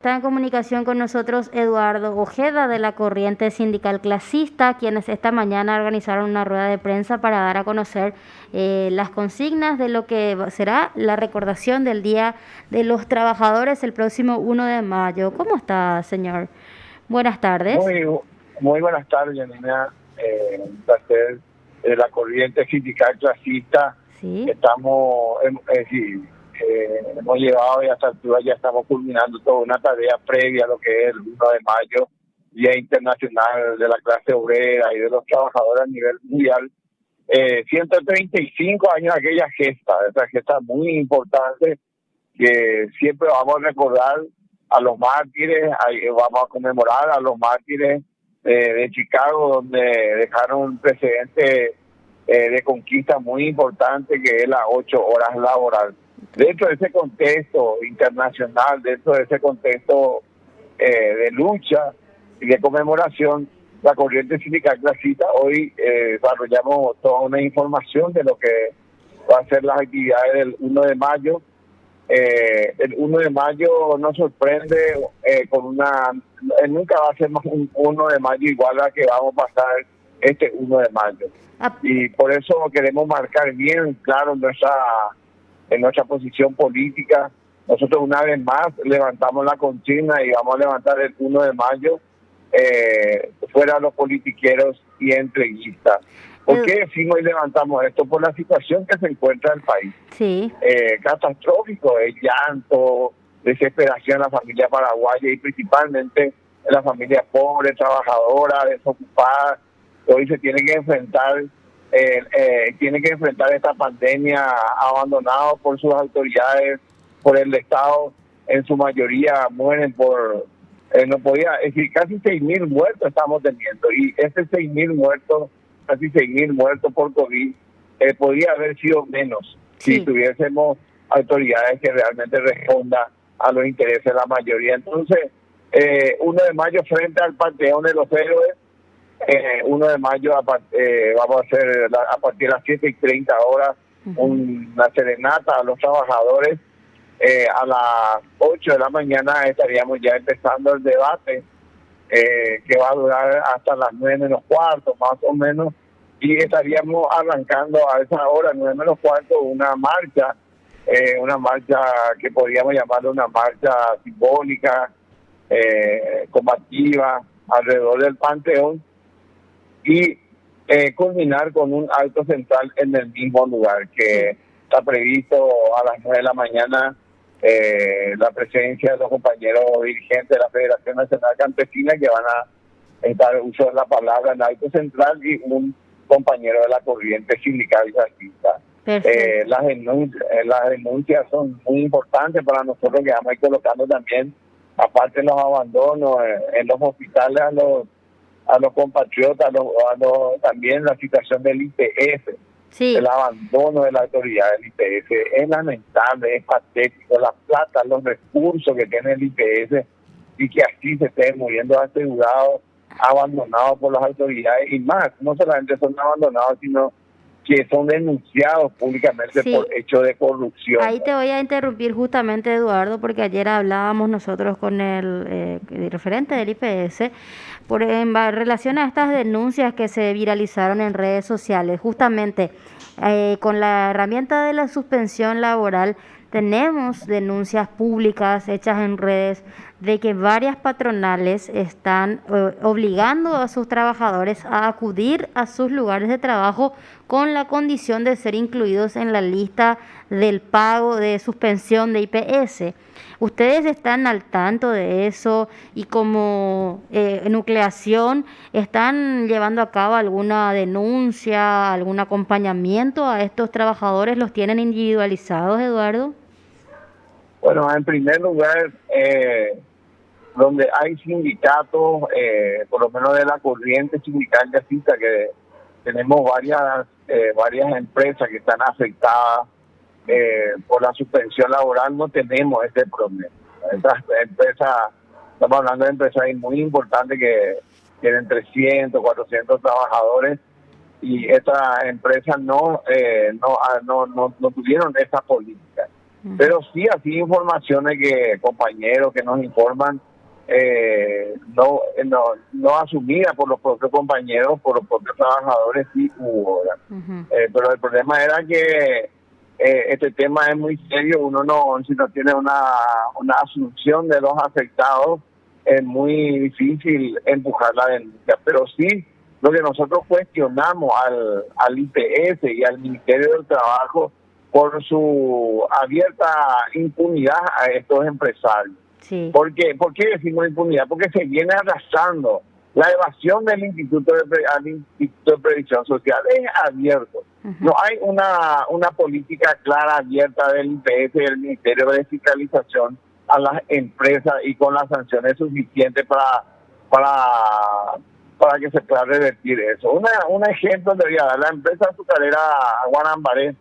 Está en comunicación con nosotros Eduardo Ojeda de la Corriente Sindical Clasista, quienes esta mañana organizaron una rueda de prensa para dar a conocer las consignas de lo que será la recordación del Día de los Trabajadores el próximo 1 de mayo. ¿Cómo está, señor? Buenas tardes. Muy buenas tardes, Janina. Un placer. De la Corriente Sindical Clasista, Sí. hemos llevado y a esta altura ya estamos culminando toda una tarea previa a lo que es el 1 de mayo, Día Internacional de la Clase Obrera y de los Trabajadores a nivel mundial. 135 años de aquella gesta, esa gesta muy importante que siempre vamos a recordar a los mártires, vamos a conmemorar a los mártires de Chicago, donde dejaron un precedente de conquista muy importante, que es las 8 horas laborales. Dentro de ese contexto internacional, dentro de ese contexto de lucha y de conmemoración, la Corriente Sindical Clasista, hoy desarrollamos toda una información de lo que va a ser las actividades del 1 de mayo. El 1 de mayo nos sorprende nunca va a ser más un 1 de mayo igual a que vamos a pasar este 1 de mayo. Y por eso queremos marcar bien claro en nuestra posición política. Nosotros una vez más levantamos la consigna y vamos a levantar el 1 de mayo fuera los politiqueros y entreguistas. ¿Por qué decimos y levantamos esto? Por la situación que se encuentra el país. Sí. Catastrófico, el llanto, desesperación en la familia paraguaya y principalmente en la familia pobre, trabajadora, desocupada. Hoy se tiene que enfrentar esta pandemia abandonado por sus autoridades, por el Estado. En su mayoría mueren por casi 6.000 muertos estamos teniendo, y casi 6.000 muertos por COVID podría haber sido menos si tuviésemos autoridades que realmente respondan a los intereses de la mayoría. Entonces, 1 de mayo frente al Panteón de los Héroes, 1 de mayo vamos a hacer a partir de las 7:30 horas una serenata a los trabajadores. A las 8 de la mañana estaríamos ya empezando el debate que va a durar hasta las 9:15 más o menos, y estaríamos arrancando a esa hora, 9:15, una marcha que podríamos llamarle una marcha simbólica, combativa, alrededor del Panteón, y culminar con un acto central en el mismo lugar, que está previsto a las 9 de la mañana. La presencia de los compañeros dirigentes de la Federación Nacional Campesina, que van a estar uso de la palabra en el acto central, y un compañero de la Corriente Sindical Clasista. Las denuncias son muy importantes para nosotros, que vamos a ir colocando también, aparte de los abandonos en los hospitales a los compatriotas, también la situación del IPS. Sí. El abandono de la autoridad del IPS es lamentable, es patético. La plata, los recursos que tiene el IPS, y que así se estén muriendo asegurados, abandonados por las autoridades, y más, no solamente son abandonados, sino que son denunciados públicamente por hechos de corrupción. Ahí te voy a interrumpir justamente, Eduardo, porque ayer hablábamos nosotros con el referente del IPS en relación a estas denuncias que se viralizaron en redes sociales. Justamente con la herramienta de la suspensión laboral tenemos denuncias públicas hechas en redes de que varias patronales están obligando a sus trabajadores a acudir a sus lugares de trabajo con la condición de ser incluidos en la lista del pago de suspensión de IPS. ¿Ustedes están al tanto de eso? Y como nucleación, ¿están llevando a cabo alguna denuncia, algún acompañamiento a estos trabajadores? ¿Los tienen individualizados, Eduardo? Bueno, en primer lugar, donde hay sindicatos, por lo menos de la Corriente Sindical Clasista, que tenemos varias empresas que están afectadas por la suspensión laboral, no tenemos este problema. Estas empresas, estamos hablando de empresas muy importantes que tienen 300, 400 trabajadores, y estas empresas no tuvieron esa política. Pero sí así informaciones que compañeros que nos informan no asumidas por los propios compañeros, por los propios trabajadores, sí hubo, ¿verdad? Pero el problema era que este tema es muy serio. Uno no, si no tiene una asunción de los afectados, es muy difícil empujar la denuncia. Pero sí, lo que nosotros cuestionamos al IPS y al Ministerio del Trabajo por su abierta impunidad a estos empresarios. Sí. ¿Por qué decimos impunidad? Porque se viene arrastrando. La evasión del Instituto al Instituto de Previsión Social es abierto. No hay una política clara, abierta del IPS y del Ministerio de Fiscalización a las empresas y con las sanciones suficientes para que se pueda revertir eso. Un ejemplo le voy a dar: la empresa azucarera Guanambaré.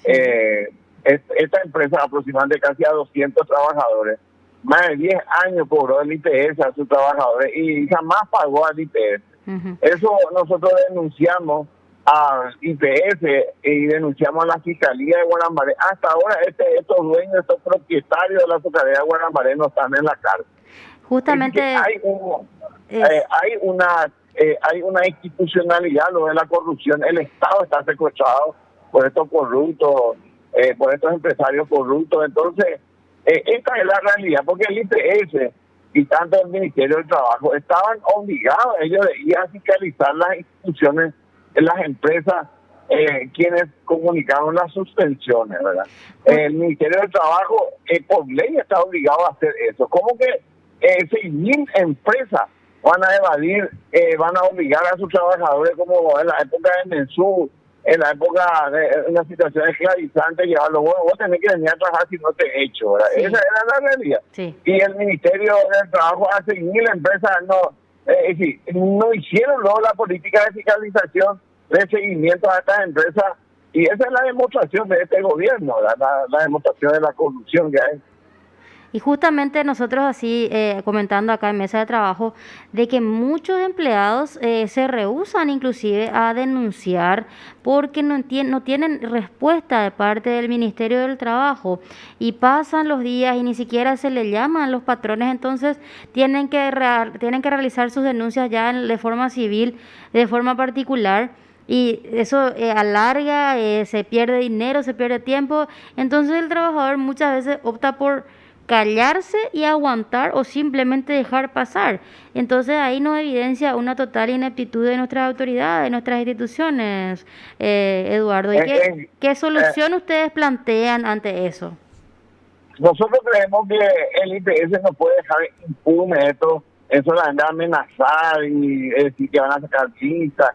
Esta empresa aproximadamente casi a 200 trabajadores, más de 10 años cobró el IPS a sus trabajadores y jamás pagó al IPS. Eso nosotros denunciamos al IPS y denunciamos a la Fiscalía de Guanambaré. Hasta ahora estos dueños, estos propietarios de la azucarera de Guanambaré no están en la cárcel. Justamente hay una institucionalidad, lo de la corrupción. El Estado está secuestrado por estos corruptos, por estos empresarios corruptos. Entonces, esta es la realidad, porque el IPS y tanto el Ministerio del Trabajo estaban obligados ellos de ir a fiscalizar las instituciones, las empresas, quienes comunicaron las suspensiones, ¿verdad? El Ministerio del Trabajo, por ley, está obligado a hacer eso. ¿Cómo que 6.000 empresas van a evadir, van a obligar a sus trabajadores, como en la época de Mensú, en la época de una situación esclavizante, llevarlo, vos tenés que venir a trabajar si no te echo, ¿verdad? Sí. Esa era la realidad. Sí. Y el Ministerio del Trabajo, a 6.000 empresas no hicieron luego la política de fiscalización, de seguimiento a estas empresas, y esa es la demostración de este gobierno, la demostración de la corrupción que hay. Y justamente nosotros así comentando acá en Mesa de Trabajo de que muchos empleados se rehúsan inclusive a denunciar porque no tienen respuesta de parte del Ministerio del Trabajo, y pasan los días y ni siquiera se le llaman los patrones. Entonces tienen que realizar sus denuncias ya de forma civil, de forma particular. Y eso alarga, se pierde dinero, se pierde tiempo. Entonces el trabajador muchas veces opta por callarse y aguantar o simplemente dejar pasar. Entonces ahí nos evidencia una total ineptitud de nuestras autoridades, de nuestras instituciones, Eduardo. ¿Y qué solución ustedes plantean ante eso? Nosotros creemos que el IPS no puede dejar impune esto, eso la anda a amenazar y decir que van a sacar listas.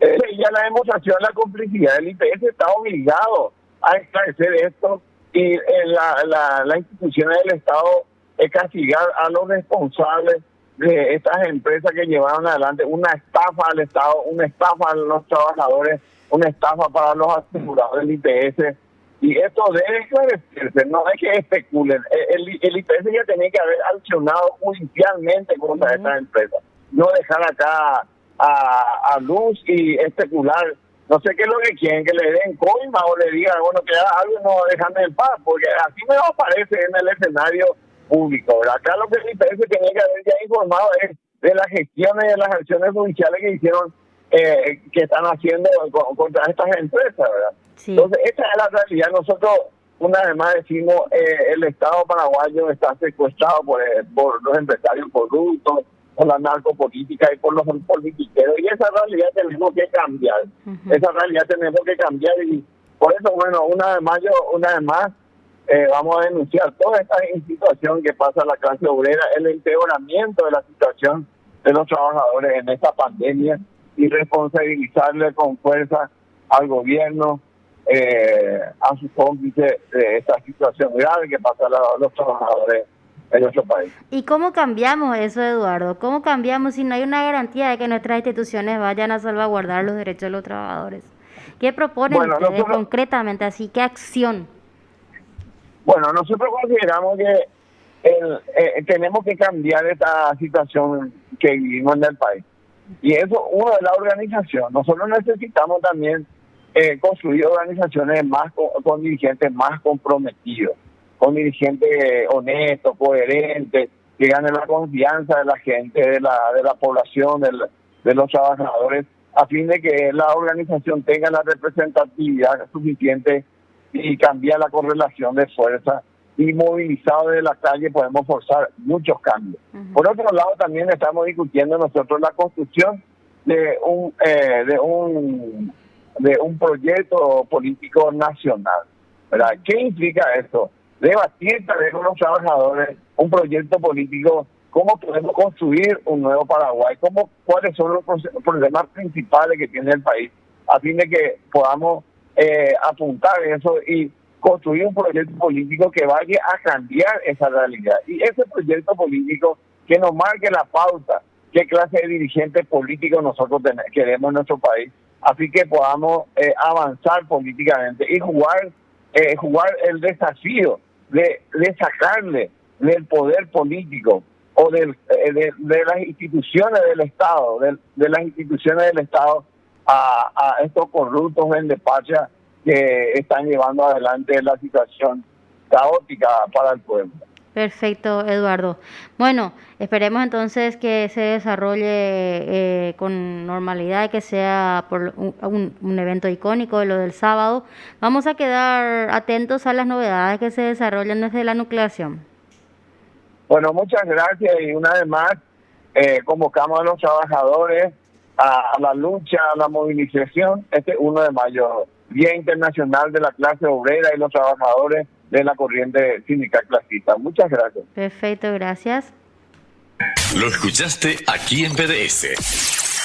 Ya la demostración, la complicidad del IPS está obligado a esclarecer esto, y las instituciones del Estado castigar a los responsables de estas empresas que llevaron adelante una estafa al Estado, una estafa a los trabajadores, una estafa para los asegurados del IPS. Y esto debe esclarecerse, no hay que especulen. El IPS ya tenía que haber accionado judicialmente contra estas empresas, no dejar acá a luz y especular. No sé qué es lo que quieren, que le den coima o le digan, bueno, que haga algo, no déjame en paz, porque así me aparece en el escenario público, ¿verdad? Acá lo que el IPS tenía que haber ya informado es de las gestiones y de las acciones judiciales que hicieron, que están haciendo contra estas empresas, ¿verdad? Sí. Entonces, esta es la realidad. Nosotros, una vez más decimos, el Estado paraguayo está secuestrado por los empresarios corruptos, por la narcopolítica y por los politiqueros, y esa realidad tenemos que cambiar. Esa realidad tenemos que cambiar, y por eso, bueno, una vez más vamos a denunciar toda esta situación que pasa en la clase obrera, el empeoramiento de la situación de los trabajadores en esta pandemia, y responsabilizarle con fuerza al gobierno, a sus cómplices de esta situación grave que pasa a los trabajadores en nuestro país. ¿Y cómo cambiamos eso, Eduardo? ¿Cómo cambiamos si no hay una garantía de que nuestras instituciones vayan a salvaguardar los derechos de los trabajadores? ¿Qué proponen ustedes concretamente así? ¿Qué acción? Bueno, nosotros consideramos que tenemos que cambiar esta situación que vivimos en el país. Y eso, uno de la organización. Nosotros necesitamos también construir organizaciones más con dirigentes más comprometidos. con dirigentes honestos, coherentes, que ganen la confianza de la gente, de la población, de los trabajadores, a fin de que la organización tenga la representatividad suficiente y cambiar la correlación de fuerza. Y movilizado de la calle podemos forzar muchos cambios. Por otro lado, también estamos discutiendo nosotros la construcción de un proyecto político nacional, ¿verdad? ¿Qué implica esto? Debatir también con los trabajadores un proyecto político, cómo podemos construir un nuevo Paraguay, cuáles son los problemas principales que tiene el país, a fin de que podamos apuntar eso y construir un proyecto político que vaya a cambiar esa realidad. Y ese proyecto político que nos marque la pauta, qué clase de dirigentes políticos nosotros queremos en nuestro país, así que podamos avanzar políticamente y jugar el desafío de sacarle del poder político o de las instituciones del Estado, de las instituciones del Estado a estos corruptos vendepatrias que están llevando adelante la situación caótica para el pueblo. Perfecto, Eduardo. Bueno, esperemos entonces que se desarrolle con normalidad y que sea por un evento icónico, lo del sábado. Vamos a quedar atentos a las novedades que se desarrollan desde la nucleación. Bueno, muchas gracias y una vez más convocamos a los trabajadores a la lucha, a la movilización este 1 de mayo, Día Internacional de la Clase Obrera y los Trabajadores de la Corriente Sindical Clasista. Muchas gracias. Perfecto, gracias. Lo escuchaste aquí en PDS.